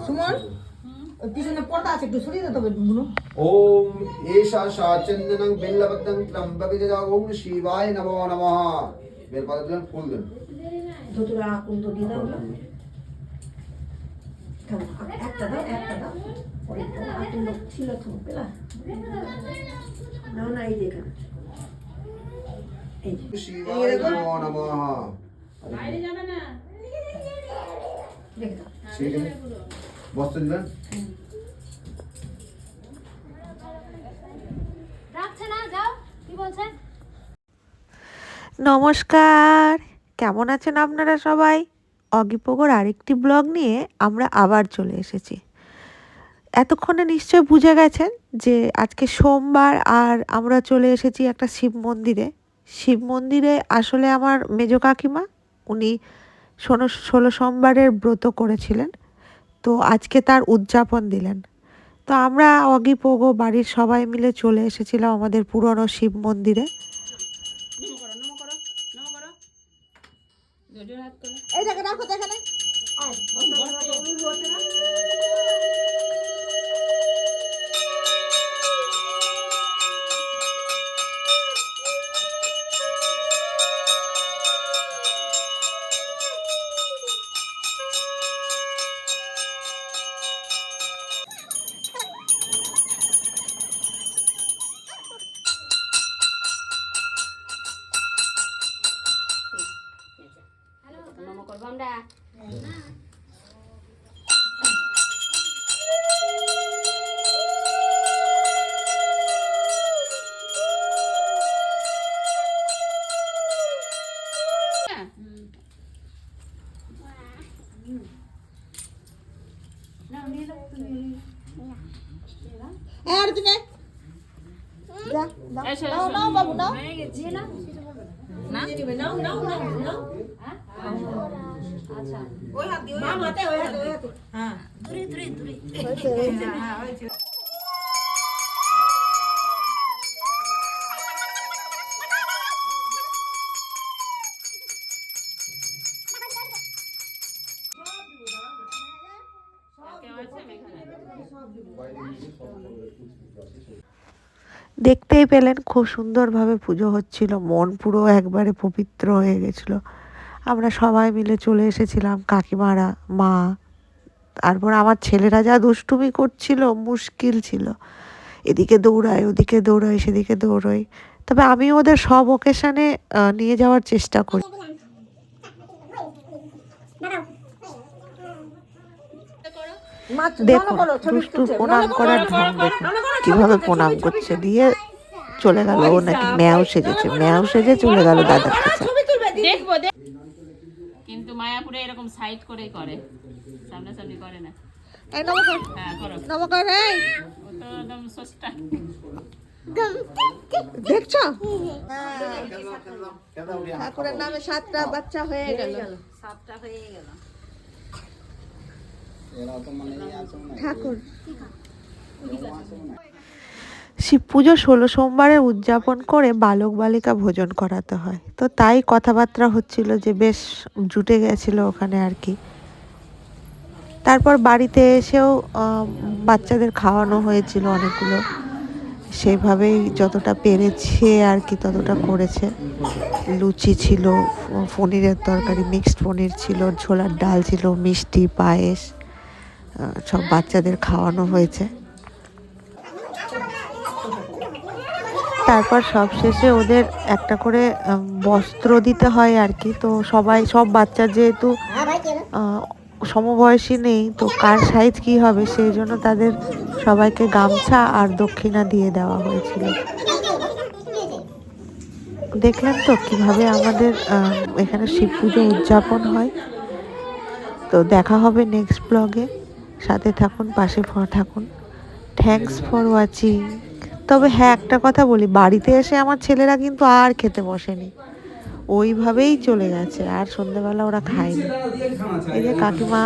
সুমন পিছনে পর্দা আছে, একটু সরিয়ে দিতে হবে বুনু। ওম এষা সাচন্দনং বেল্লবদ্ধং ত্রম্বকেজা ওম শিবায় নমো নমঃ। বেলপাতা দিলেন, ফুল দেন। ধতুরা কুন্দ দিয়ে দাও না। একটা দাও, একটা দাও। পরে কুন্দ ছিল তো পেলা। না না, এই যে এই শিবায় নমো নমঃ। বাইরে যাবে না। দেখো ঠিক আছে, বস্ত্র দিলেন। নমস্কার, কেমন আছেন আপনারা সবাই? অগিপোগোর আরেকটি ব্লগ নিয়ে আমরা আবার চলে এসেছি। এতক্ষণে নিশ্চয় বুঝে গেছেন যে আজকে সোমবার, আর আমরা চলে এসেছি একটা শিব মন্দিরে। শিব মন্দিরে আসলে আমার মেজ কাকিমা, উনি 16 সোমবারের ব্রত করেছিলেন, তো আজকে তার উদযাপন দিলেন। তো আমরা অগিপোগো বাড়ির সবাই মিলে চলে এসেছিলাম আমাদের পুরনো শিব মন্দিরে। এইটাকে রাখো তো এখানে। আর তুমি যা নাও নাও বাবু নাও। না নাও নাও নাও। আচ্ছা ওই হাত দিয়ে, ওই হাতে, ওই হাতে, ওই হাতে। হ্যাঁ দূরে দূরে দূরে হয়েছে হয়েছে। হ্যাঁ হয়েছে। দেখতেই পেলেন খুব সুন্দরভাবে পুজো হচ্ছিল, মন পুরো একবারে পবিত্র হয়ে গেছিল। আমরা সবাই মিলে চলে এসেছিলাম, কাকিমারা, মা, তারপর আমার ছেলেরা যা দুষ্টুমি করছিল, মুশকিল ছিল। এদিকে দৌড়ায়, ওদিকে দৌড়ায়, সেদিকে দৌড়ায়। তবে আমি ওদের সব ওকেশনে নিয়ে যাওয়ার চেষ্টা করি। দেখুন দুষ্টু প্রণাম করার ঢং দেখুন, কিভাবে প্রণাম করছে, দিয়ে চলে গেল। ও নাকি ম্যাও সেজেছে, ম্যাও সেজে চলে গেল দাদার কাছে। দেখবো কিন্তু মায়াপুরে এরকম সাইড করেই করে, সামনাসামনি করে না। এই নমস্কার, হ্যাঁ করো, নমস্কার। এই ও তো একদম সস্তা। দেখছো, ঠাকুরের নামে 7টা বাচ্চা হয়ে গেল, 7টা হয়ে গেল। ঠাকুর শিব পুজো 16 সোমবারে উদযাপন করে বালক বালিকা ভোজন করাতে হয়, তো তাই কথাবার্তা হচ্ছিল যে বেশ জুটে গেছিল ওখানে আর কি। তারপর বাড়িতে এসেও বাচ্চাদের খাওয়ানো হয়েছিল অনেকগুলো, সেভাবেই যতটা পেরেছে আর কি ততটা করেছে। লুচি ছিল, পনিরের তরকারি, মিক্সড পনির ছিল, ছোলার ডাল ছিল, মিষ্টি, পায়েস, সব বাচ্চাদের খাওয়ানো হয়েছে। তারপর সব শেষে ওদের একটা করে বস্ত্র দিতে হয় আর কি। তো সব বাচ্চা যেহেতু সমবয়সী নেই, তো কার সাইজ কি হবে, সেই জন্য তাদের সবাইকে গামছা আর দক্ষিণা দিয়ে দেওয়া হয়েছিল। দেখলেন তো কিভাবে আমাদের এখানে শিব পুজো উদযাপন হয়। তো দেখা হবে নেক্সট ব্লগে, সাথে থাকুন, পাশে থাকুন। Thanks for watching. তবে হ্যাঁ, একটা কথা বলি, বাড়িতে এসে আমার ছেলেরা কিন্তু আর খেতে বসেনি, ওইভাবেই চলে গেছে, আর সন্ধ্যেবেলা ওরা খায়নি। এই যে কাকিমা